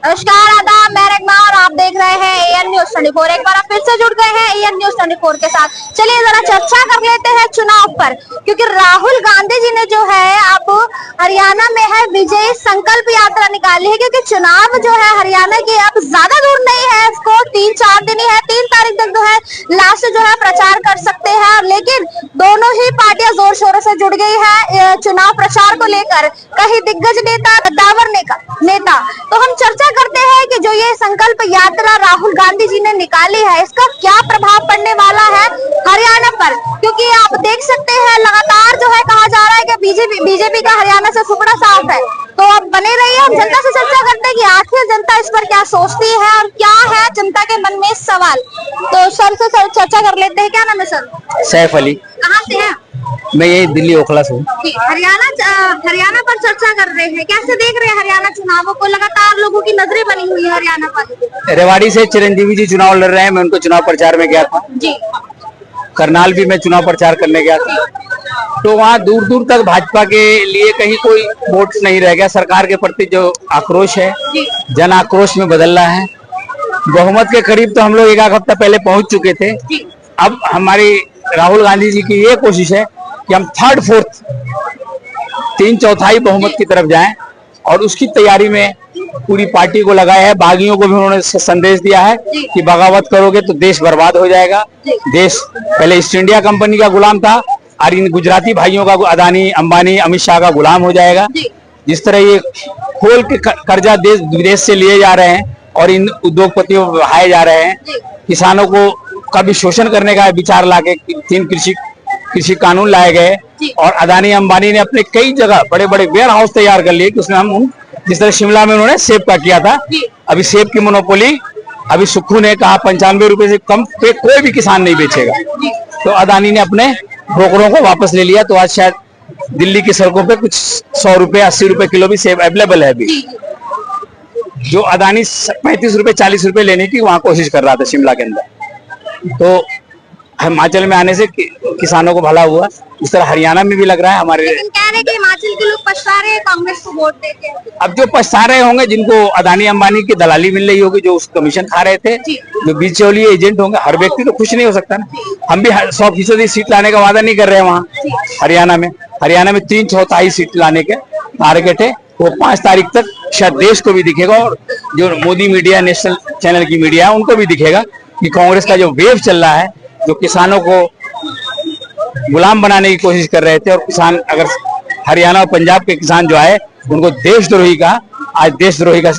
नमस्कार, आदाब, मैं रेगमा और आप देख रहे हैं एएन न्यूज 24। एक बार आप फिर से जुड़ गए हैं एएन न्यूज 24 के साथ। चलिए जरा चर्चा कर लेते हैं चुनाव पर, क्योंकि राहुल गांधी जी ने जो है अब हरियाणा में है विजय संकल्प यात्रा निकाली है। क्योंकि चुनाव जो है हरियाणा की अब ज्यादा दूर नहीं है, इसको 3-4 दिन ही है। 3 तारीख तक जो है लास्ट जो है प्रचार कर सकते हैं, लेकिन दोनों ही पार्टियां जोर शोरों से जुड़ गई है चुनाव प्रचार को लेकर। कहीं दिग्गज नेता, कद्दावर नेता। तो हम चर्चा करते हैं कि जो ये संकल्प यात्रा राहुल गांधी जी ने निकाली है, इसका क्या प्रभाव पड़ने वाला है हरियाणा पर। क्योंकि आप देख सकते हैं लगातार जो है कहा जा रहा है कि बीजेपी का हरियाणा से सुपड़ा साफ है। तो अब बने रहिए, हम जनता से चर्चा करते हैं कि आखिर जनता इस पर क्या सोचती है और क्या है जनता के मन में सवाल। तो सर से चर्चा कर लेते हैं। क्या नाम है सर? सैफ अली। कहाँ से हैं? मैं यही दिल्ली ओखला से हूँ। हरियाणा पर चर्चा कर रहे हैं, कैसे देख रहे हैं हरियाणा चुनावों को? लगातार लोगों की नजरें बनी हुई है हरियाणा पर। रेवाड़ी से चिरंजीवी जी चुनाव लड़ रहे हैं, मैं उनको चुनाव प्रचार में गया था जी। करनाल भी मैं चुनाव प्रचार करने गया था। तो वहाँ दूर दूर तक भाजपा के लिए कहीं कोई वोट नहीं रह गया। सरकार के प्रति जो आक्रोश है, जन आक्रोश में बदल रहा है। बहुमत के करीब तो हम लोग एक हफ्ता पहले पहुंच चुके थे। अब हमारी राहुल गांधी जी की ये कोशिश है कि हम 3/4 3/4 बहुमत की तरफ जाएं, और उसकी तैयारी में पूरी पार्टी को लगाया है। बागियों को भी उन्होंने संदेश दिया है कि बगावत करोगे तो देश बर्बाद हो जाएगा। देश पहले ईस्ट इंडिया कंपनी का गुलाम था, और इन गुजराती भाइयों का, अदानी, अंबानी, अमित शाह का गुलाम हो जाएगा। जिस तरह ये खोल के कर्जा देश विदेश से लिए जा रहे हैं और इन उद्योगपतियों को बढ़ाए जा रहे हैं, किसानों को का भी शोषण करने का विचार लाके 3 कृषि कानून लाए गए, और अदानी अंबानी ने अपने कई जगह बड़े बड़े वेयर हाउस तैयार कर लिए कि उसमें हम, जिस तरह शिमला में उन्होंने सेब का किया था, अभी सेब की मोनोपोली अभी सुक्खू ने कहा 95 रुपए से कम पे कोई भी किसान नहीं बेचेगा। तो अदानी ने अपने ब्रोकरों को वापस ले लिया। तो आज शायद दिल्ली की सड़कों पे कुछ 100 रुपए 80 रुपए किलो भी सेब अवेलेबल है अभी, जो अदानी 35 रुपए 40 रुपए लेने की वहां कोशिश कर रहा था शिमला के अंदर। तो हिमाचल में आने से किसानों को भला हुआ। इस तरह हरियाणा में भी लग रहा है हमारे। लेकिन कह रहे हैं कि हिमाचल के लोग पछता रहे हैं कांग्रेस को वोट देके। अब जो पछता रहे होंगे, जिनको अदानी अंबानी की दलाली मिल रही होगी, जो उस कमीशन खा रहे थे, जो बिचौलिए एजेंट होंगे, हर व्यक्ति तो खुश नहीं हो सकता ना। हम भी 100% सीट लाने का वादा नहीं कर रहे हैं वहाँ हरियाणा में। हरियाणा में 3/4 सीट लाने के टारगेट है। वो 5 तारीख तक शायद देश को भी दिखेगा, और जो मोदी मीडिया, नेशनल चैनल की मीडिया है, उनको भी दिखेगा कि कांग्रेस का जो वेव चल रहा है, जो किसानों को गुलाम बनाने की कोशिश कर रहे थे, और किसान, अगर हरियाणा और पंजाब के किसान जो आए, उनको देशद्रोही का, आज देशद्रोही का,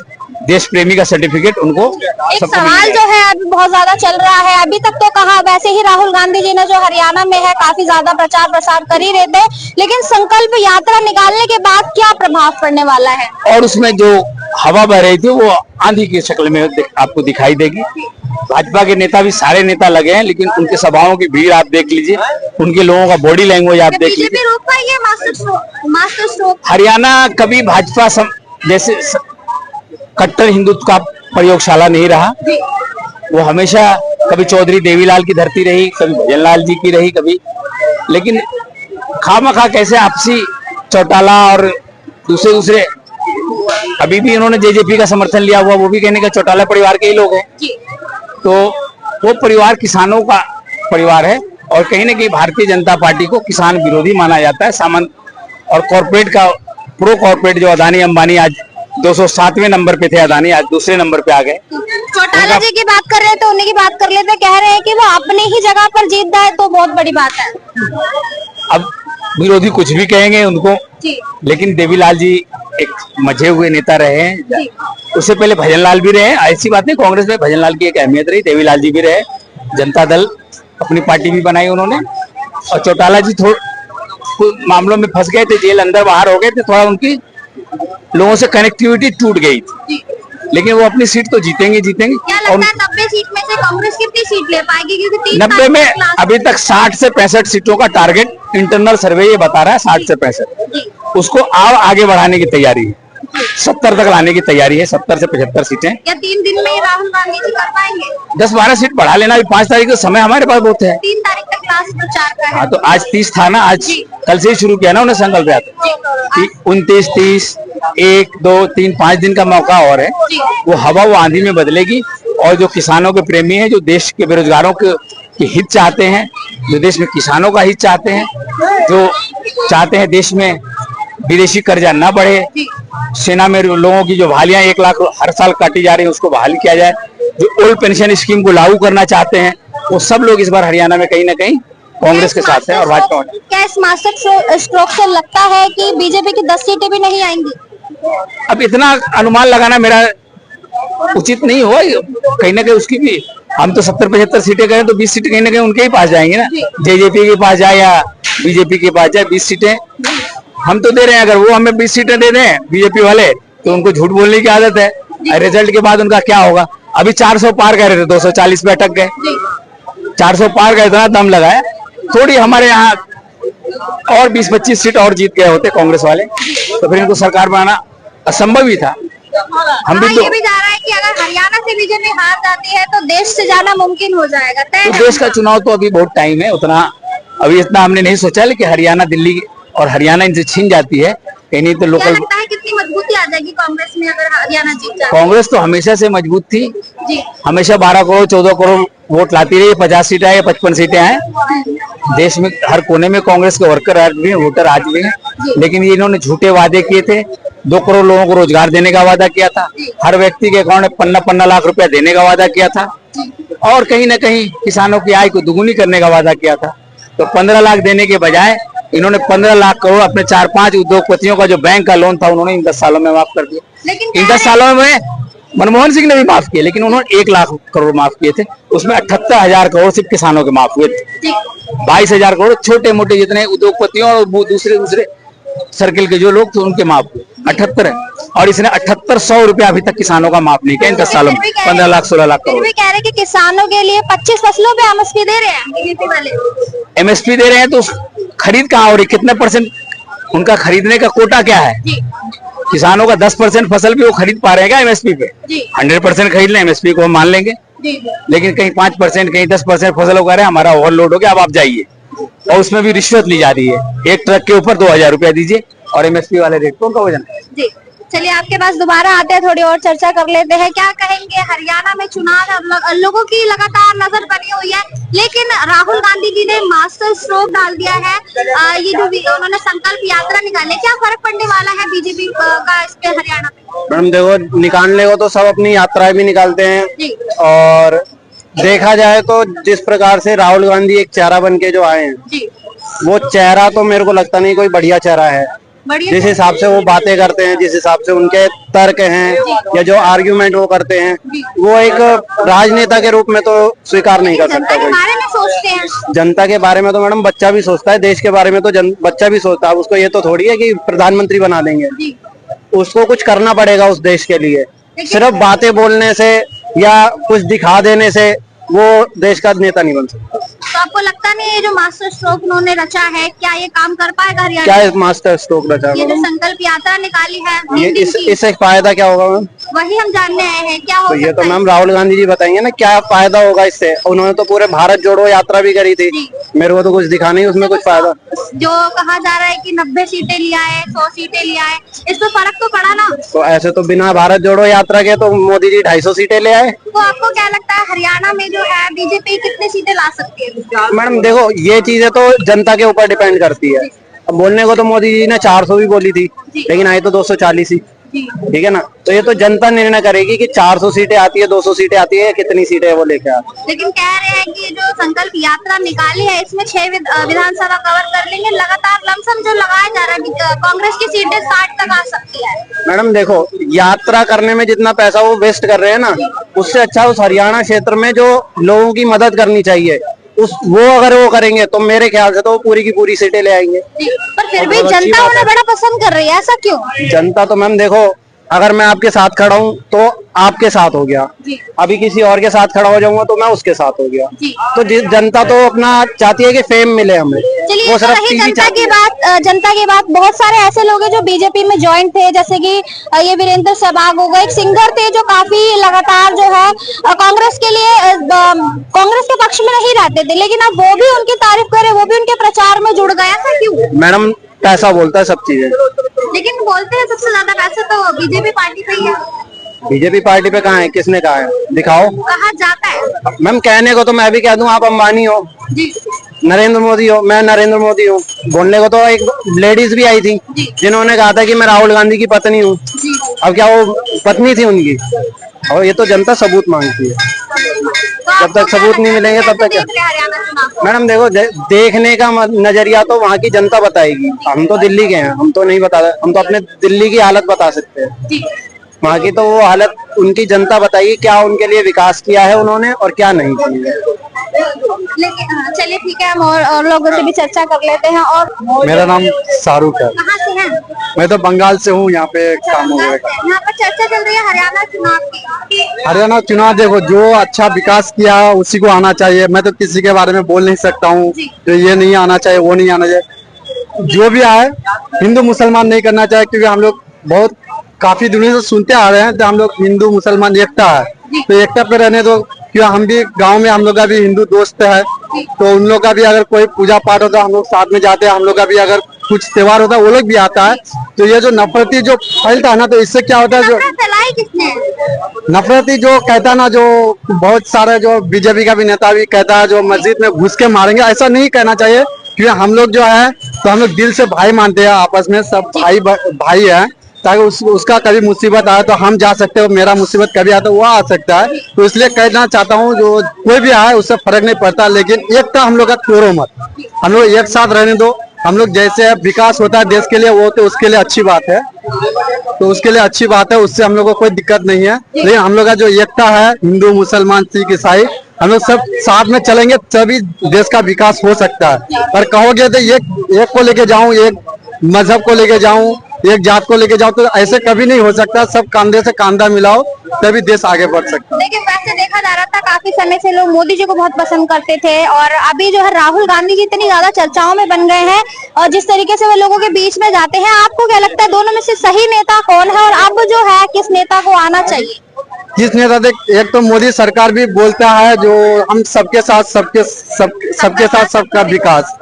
देश प्रेमी का सर्टिफिकेट उनको। एक सवाल जो है अभी बहुत ज्यादा चल रहा है, अभी तक तो कहा वैसे ही राहुल गांधी जी ने जो हरियाणा में है काफी ज्यादा प्रचार प्रसार कर ही रहे थे, लेकिन संकल्प यात्रा निकालने के बाद क्या प्रभाव पड़ने वाला है? और उसमें जो हवा बह रही थी वो आंधी की शक्ल में आपको दिखाई देगी। भाजपा के नेता भी सारे नेता लगे हैं, लेकिन उनके सभाओं की भीड़ आप देख लीजिए, उनके लोगों का बॉडी लैंग्वेज आप देख लीजिए। मास्टर स्ट्रोक हरियाणा कभी भाजपा जैसे कट्टर हिंदुत्व का प्रयोगशाला नहीं रहा। वो हमेशा कभी चौधरी देवीलाल की धरती रही, कभी भजनलाल जी की रही, कभी, लेकिन खामखा कैसे आपसी चौटाला और दूसरे अभी भी इन्होंने जेजेपी का समर्थन लिया हुआ, वो भी कहने का चौटाला परिवार के ही लोग हैं। तो वो परिवार किसानों का परिवार है, और कहीं ना कहीं भारतीय जनता पार्टी को किसान विरोधी माना जाता है। सामंत और कॉर्पोरेट का, प्रो कॉर्पोरेट जो अदानी अंबानी, आज 207वें नंबर पे थे अदानी, आज दूसरे नंबर पे आ गए। चौटाला जी की बात कर रहे थे, उन्हीं की बात कर लेते। कह रहे हैं कि वो अपनी ही जगह पर जीत जाए तो बहुत बड़ी बात है। अब विरोधी कुछ भी कहेंगे उनको, लेकिन देवीलाल जी एक मजे हुए नेता रहे हैं। उससे पहले भजनलाल भी रहे। ऐसी बात नहीं, कांग्रेस में भजनलाल की एक अहमियत रही, देवीलाल जी भी रहे। जनता दल अपनी पार्टी भी बनाई उन्होंने। और चौटाला जी थोड़े मामलों में फंस गए थे, जेल अंदर बाहर हो गए थे, थोड़ा उनकी लोगों से कनेक्टिविटी टूट गई थी, लेकिन वो अपनी सीट तो जीतेंगे। क्या लगता है 90 सीट में से कांग्रेस कितनी सीट ले पाएगी? क्योंकि 90 में अभी तक 60 से 65 सीटों का टारगेट इंटरनल सर्वे ये बता रहा है, 60 से 65। उसको आगे बढ़ाने की तैयारी है, 70 तक लाने की तैयारी है, 70 से 75 सीटें। क्या 3 दिन में राहुल गांधी जी कर पाएंगे? 10-12 सीट बढ़ा लेना। अभी 5 तारीख का समय हमारे पास बहुत है। 3 तारीख तक लास्ट प्रचार का है। हाँ, तो आज 30 था ना, आज कल से ही शुरू किया ना उन्हें संकल्प यात्रा। 29, 30, 1, 2, 3, 5 दिन का मौका और है। वो हवा वो आंधी में बदलेगी और जो किसानों के प्रेमी हैं, जो देश के बेरोजगारों के हित चाहते हैं, जो देश में किसानों का हित चाहते हैं, जो चाहते हैं देश में विदेशी कर्जा न बढ़े, सेना में लोगों की जो बहालियां 1 लाख हर साल काटी जा रही है उसको बहाली किया जाए, जो ओल्ड पेंशन स्कीम को लागू करना चाहते हैं, वो सब लोग इस बार हरियाणा में कहीं ना कहीं कांग्रेस के साथ है और भाजपा में। क्या इस मास्टर स्ट्रोक से लगता है कि बीजेपी की 10 सीटें भी नहीं आएंगी? अब इतना अनुमान लगाना मेरा उचित नहीं हो, कहीं ना कहीं उसकी भी, हम तो 70-75 सीटें करें तो 20 सीटें कहीं ना कहीं उनके ही पास जाएंगे ना, जेजेपी के पास जाए या बीजेपी के पास जाए। 20 सीटें हम तो दे रहे हैं, अगर वो हमें 20 सीटें दे दें बीजेपी वाले तो उनको झूठ बोलने की आदत है। रिजल्ट के बाद उनका क्या होगा? अभी 400 पार कह रहे थे, 240 पे अटक गए। 400 पार गए, इतना दम लगाया, थोड़ी हमारे यहाँ और 20-25 सीट और जीत गए होते कांग्रेस वाले तो फिर इनको सरकार बनाना असंभव ही था। हम भी ये भी जा रहा है कि अगर हरियाणा से बीजेपी हार जाती है तो देश से जाना मुमकिन हो जाएगा। तो देश का चुनाव तो अभी बहुत टाइम है, उतना अभी इतना हमने नहीं सोचा, लेकिन हरियाणा, दिल्ली और हरियाणा इनसे छीन जाती है कहीं नहीं तो लोकल। लगता है कितनी मजबूती आ जाएगी कांग्रेस में अगर हरियाणा जीत जाए? कांग्रेस तो हमेशा से मजबूत थी जी, हमेशा 12 करोड़ 14 करोड़ वोट लाती रही। 50 सीटें आए, 55 सीटें आए, देश में हर कोने में कांग्रेस के वर्कर आज भी हैं, वोटर आज भी हैं। लेकिन ये इन्होंने झूठे वादे किए थे। 2 करोड़ लोगों को रोजगार देने का वादा किया था, हर व्यक्ति के अकाउंट में 50 लाख रुपया देने का वादा किया था, और कहीं ना कहीं किसानों की आय को दुगुनी करने का वादा किया था। तो 15 लाख देने के बजाय इन्होंने 15 लाख करोड़ अपने 4-5 उद्योगपतियों का जो बैंक का लोन था उन्होंने इन 10 सालों में माफ कर दिया। इन 10 सालों में मनमोहन सिंह ने भी माफ किए, लेकिन उन्होंने 1 लाख करोड़ माफ किए थे, उसमें 78,000 करोड़ सिर्फ किसानों के माफ हुए थे। 22,000 करोड़ छोटे मोटे जितने उद्योगपतियों और दूसरे सर्किल के जो लोग थे उनके माफ हुए 78 है, और इसने 7800 रुपया अभी तक किसानों का माफ नहीं किया इन 10 सालों में। 15 लाख 16 लाख करोड़। कह रहे कि किसानों के लिए 25 फसलों पे एमएसपी दे रहे हैं बीजेपी वाले। एमएसपी दे रहे हैं तो खरीद कहाँ हो रही? कितने परसेंट उनका खरीदने का कोटा क्या है? किसानों का 10% फसल भी वो खरीद पा रहे हैं क्या एमएसपी पे? 100% खरीद लें एमएसपी को हम मान लेंगे, लेकिन कहीं 5% कहीं 10% फसल उगा रहे हैं, हमारा ओवरलोड हो गया, अब आप जाइए, और उसमें भी रिश्वत ली जा रही है। एक ट्रक के ऊपर 2,000 रुपया दीजिए और एमएसपी वाले रेट पर उनका वजन है। चलिए आपके पास दोबारा आते हैं, थोड़ी और चर्चा कर लेते हैं। क्या कहेंगे, हरियाणा में चुनाव है, लोगों की लगातार नजर बनी हुई है, लेकिन राहुल गांधी जी ने मास्टर स्ट्रोक डाल दिया है। ये जो उन्होंने संकल्प यात्रा निकाली, क्या फर्क पड़ने वाला है बीजेपी का इस पे हरियाणा में? मैडम देखो, निकालने को तो सब अपनी यात्राएं भी निकालते हैं, और देखा जाए तो जिस प्रकार से राहुल गांधी एक चेहरा बन के जो आए हैं, वो चेहरा तो मेरे को लगता नहीं कोई बढ़िया चेहरा है। जिस हिसाब से वो बातें करते हैं, जिस हिसाब से उनके तर्क हैं या जो आर्ग्यूमेंट वो करते हैं, वो एक राजनेता के रूप में तो स्वीकार नहीं कर सकता कोई। बारे में सोचते हैं जनता के बारे में तो मैडम बच्चा भी सोचता है, देश के बारे में तो बच्चा भी सोचता है। उसको ये तो थोड़ी है कि प्रधानमंत्री बना देंगे, उसको कुछ करना पड़ेगा उस देश के लिए। सिर्फ बातें बोलने से या कुछ दिखा देने से वो देश का नेता नहीं बन सकता। तो आपको लगता नहीं ये जो मास्टर स्ट्रोक उन्होंने रचा है, क्या ये काम कर पाएगा हरियाणा? क्या मास्टर स्ट्रोक रचा? ये जो संकल्प यात्रा निकाली है, ये इससे फायदा क्या होगा मैम? वही हम जानने आए हैं, क्या हो तो ये तो मैम राहुल गांधी जी बताएंगे ना क्या फायदा होगा इससे। उन्होंने तो पूरे भारत जोड़ो यात्रा भी करी थी, मेरे को तो कुछ दिखा नहीं उसमें कुछ फायदा। जो कहा जा रहा है कि 90 सीटें लिया है, 100 सीटें लिया है, इसमें फर्क तो पड़ा ना। तो ऐसे तो बिना भारत जोड़ो यात्रा के तो मोदी जी 250 सीटें ले आए। तो आपको क्या लगता है हरियाणा में जो है बीजेपी कितनी सीटें ला सकती है? मैडम देखो, ये चीजें तो जनता के ऊपर डिपेंड करती है। अब बोलने को तो मोदी जी ने 400 भी बोली थी, लेकिन आई तो 240 ही, ठीक है ना। तो ये तो जनता निर्णय करेगी कि 400 सीटें आती है, 200 सीटें आती है, कितनी सीटें वो लेके आते। लेकिन कह रहे हैं कि जो संकल्प यात्रा निकाली है इसमें 6 विधानसभा कवर कर लेंगे। लगातार लमसम जो लगाया जा रहा है, कांग्रेस की सीटें 60 तक आ सकती है। मैडम देखो, यात्रा करने में जितना पैसा वो वेस्ट कर रहे हैं ना, उससे अच्छा उस हरियाणा क्षेत्र में जो लोगों की मदद करनी चाहिए वो अगर वो करेंगे तो मेरे ख्याल से तो वो पूरी की पूरी सीटें ले आएंगे। पर फिर भी जनता उन्हें बड़ा पसंद कर रही है, ऐसा क्यों? जनता तो मैम देखो, अगर मैं आपके साथ खड़ा हूँ तो आपके साथ हो गया, अभी किसी और के साथ खड़ा हो जाऊंगा तो मैं उसके साथ हो गया। तो जनता तो अपना चाहती है कि फेम मिले हमें। चलिए, वो सिर्फ जनता की बात बहुत सारे ऐसे लोग हैं जो बीजेपी में ज्वाइन थे, जैसे कि ये वीरेंद्र सहवाग हो गए, एक सिंगर थे जो काफी लगातार जो है कांग्रेस के लिए कांग्रेस के पक्ष में नहीं रहते थे, लेकिन अब वो भी उनकी तारीफ करे, वो भी उनके प्रचार में जुड़ गया था। क्यों? मैडम पैसा बोलता है सब चीजें। लेकिन बोलते हैं सबसे ज्यादा पैसे तो बीजेपी पार्टी पे ही है। बीजेपी पार्टी पे कहाँ है, किसने कहा है, दिखाओ। कहा जाता है। मैम कहने को तो मैं भी कह दूं आप अंबानी हो, जी नरेंद्र मोदी हो, मैं नरेंद्र मोदी हूँ। बोलने को तो एक लेडीज भी आई थी जिन्होंने कहा था कि मैं राहुल गांधी की पत्नी हूँ। अब क्या वो पत्नी थी उनकी? और ये तो जनता सबूत मांगती है। जब तक सबूत नहीं मिलेंगे तब तक क्या? हरियाणा चुनाव मैडम देखो, देखने का नजरिया तो वहाँ की जनता बताएगी। हम तो दिल्ली के हैं, हम तो नहीं बता, हम तो अपने दिल्ली की हालत बता सकते हैं। वहाँ की तो वो हालत उनकी जनता बताएगी, क्या उनके लिए विकास किया है उन्होंने और क्या नहीं किया है। लेकिन चलिए ठीक है, हम और लोगों से भी चर्चा कर लेते हैं। और मेरा नाम शाहरुख है, कहाँ से हैं? मैं तो बंगाल से हूँ। यहाँ पे काम हो गया। यहाँ पर चर्चा चल रही है हरियाणा चुनाव की। हरियाणा चुनाव देखो, जो अच्छा विकास किया है उसी को आना चाहिए। मैं तो किसी के बारे में बोल नहीं सकता हूँ जो ये नहीं आना चाहिए, वो नहीं आना चाहिए। जो भी आए, हिंदू मुसलमान नहीं करना चाहिए, क्योंकि हम लोग बहुत काफी दुनिया से सुनते आ रहे हैं तो हम लोग हिंदू मुसलमान एकता है, तो एकता पे रहने दो। क्यों, हम भी गांव में हम लोग का भी हिंदू दोस्त है, तो उन लोग का भी अगर कोई पूजा पाठ होता है हम लोग साथ में जाते हैं। हम लोग का भी अगर कुछ त्योहार होता है वो लोग भी आता है। तो ये जो नफरती जो फैलता है ना, तो इससे क्या होता है, जो फैलाई किसने? नफरती जो कहता है ना, जो बहुत सारे जो बीजेपी का भी नेता भी कहता है जो मस्जिद में घुस के मारेंगे, ऐसा नहीं कहना चाहिए। क्योंकि हम लोग जो है तो हम लोग दिल से भाई मानते हैं, आपस में सब भाई है, ताकि उसका कभी मुसीबत आए तो हम जा सकते हो, मेरा मुसीबत कभी आता वो आ सकता है। तो इसलिए कहना चाहता हूँ जो कोई भी आए उससे फर्क नहीं पड़ता, लेकिन एकता हम लोग का तोड़ो मत। हम लोग एक साथ रहने दो। हम लोग जैसे विकास होता है देश के लिए, वो तो उसके लिए अच्छी बात है, तो उसके लिए अच्छी बात है, उससे हम लोग को कोई दिक्कत नहीं है। लेकिन हम लोग का जो एकता है, हिंदू मुसलमान सिख ईसाई, हम लोग सब साथ में चलेंगे तभी देश का विकास हो सकता है। पर कहोगे तो एक को लेके जाऊं, एक मजहब को लेके जाऊं, एक जात को लेके जाओ, तो ऐसे कभी नहीं हो सकता। सब कंधे से कंधा मिलाओ तभी देश आगे बढ़ सकता है। लेकिन वैसे देखा जा रहा था काफी समय से लोग मोदी जी को बहुत पसंद करते थे, और अभी जो है राहुल गांधी जी इतनी ज्यादा चर्चाओं में बन गए हैं, और जिस तरीके से वो लोगों के बीच में जाते हैं, आपको क्या लगता है दोनों में से सही नेता कौन है, और अब जो है किस नेता को आना चाहिए? जिस नेता देख, एक तो मोदी सरकार भी बोलता है जो हम सबके साथ सबके साथ सबका विकास,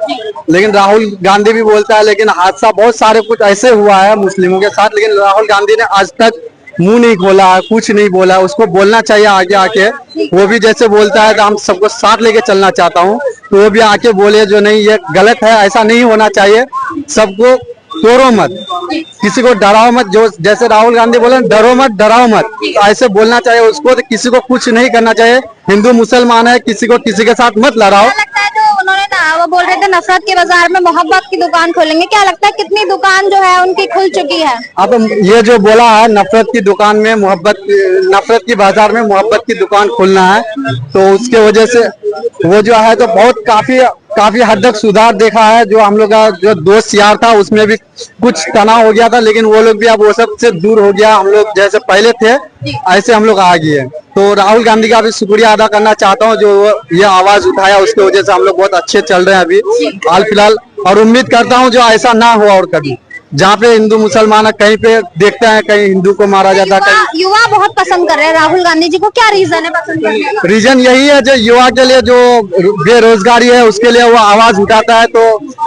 लेकिन राहुल गांधी भी बोलता है, लेकिन हादसा बहुत सारे कुछ ऐसे हुआ है मुस्लिमों के साथ, लेकिन राहुल गांधी ने आज तक मुंह नहीं खोला, कुछ नहीं बोला। उसको बोलना चाहिए आगे आके, वो भी जैसे बोलता है तो हम सबको साथ लेके चलना चाहता हूँ, तो वो भी आके बोले जो नहीं ये गलत है, ऐसा नहीं होना चाहिए। सबको तोड़ो मत, किसी को डराओ मत, जो जैसे राहुल गांधी बोले डरो मत डराओ मत, तो ऐसे बोलना चाहिए उसको। तो किसी को कुछ नहीं करना चाहिए, हिंदू मुसलमान है, किसी को किसी के साथ मत लड़ाओ। क्या लगता है जो उन्होंने ना वो बोल रहे थे नफरत के बाजार में मोहब्बत की दुकान खोलेंगे, क्या लगता है कितनी दुकान जो है उनकी खुल चुकी है? अब ये जो बोला है नफरत की दुकान में नफरत की बाजार में मोहब्बत की दुकान खोलना है, तो उसके वजह से वो जो है तो बहुत काफी हद तक सुधार देखा है। जो हम लोग का जो दोस्त यार था उसमें भी कुछ तनाव हो गया था, लेकिन वो लोग भी अब वो सब से दूर हो गया। हम लोग जैसे पहले थे ऐसे हम लोग आ गए। तो राहुल गांधी का भी शुक्रिया अदा करना चाहता हूँ जो ये आवाज उठाया, उसकी वजह से हम लोग बहुत अच्छे चल रहे हैं अभी हाल फिलहाल, और उम्मीद करता हूँ जो ऐसा ना हो और कभी, जहाँ पे हिंदू मुसलमान है कहीं पे देखते हैं कहीं हिंदू को मारा जाता है, कहीं युवा बहुत पसंद कर रहे हैं राहुल गांधी जी को, क्या रीजन है पसंद करने का? रीजन यही है जो युवा के लिए जो बेरोजगारी है उसके लिए वो आवाज उठाता है। तो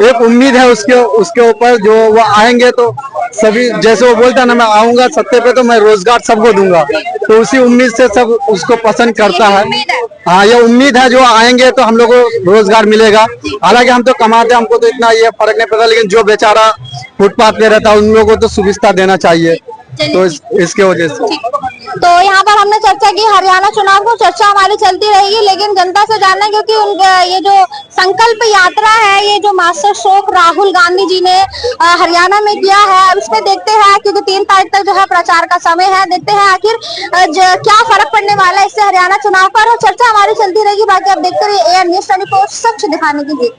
एक उम्मीद है उसके ऊपर, जो वो आएंगे तो सभी, जैसे वो बोलता है ना मैं आऊंगा सत्ते पे तो मैं रोजगार सबको दूंगा, तो उसी उम्मीद से सब उसको पसंद करता है। हाँ, ये उम्मीद है जो आएंगे तो हम लोग को रोजगार मिलेगा। हालांकि हम तो कमाते हैं, हमको तो इतना ये फर्क नहीं पड़ता, लेकिन जो बेचारा फुटपाथ पे रहता है उन लोगों को तो सुविधा देना चाहिए, तो इसके वजह से। तो यहाँ पर हमने चर्चा की हरियाणा चुनाव को, चर्चा हमारी चलती रहेगी, लेकिन जनता से जानना है क्योंकि ये जो संकल्प यात्रा है, ये जो मास्टर स्ट्रोक राहुल गांधी जी ने हरियाणा में किया है, अब इसमें देखते हैं क्योंकि 3 तारीख तक जो है प्रचार का समय है, देखते हैं आखिर क्या फर्क पड़ने वाला है इससे हरियाणा चुनाव पर, और चर्चा हमारी चलती रहेगी। बाकी आप देखते रहिए AN न्यूज़ 24 सच दिखाने की।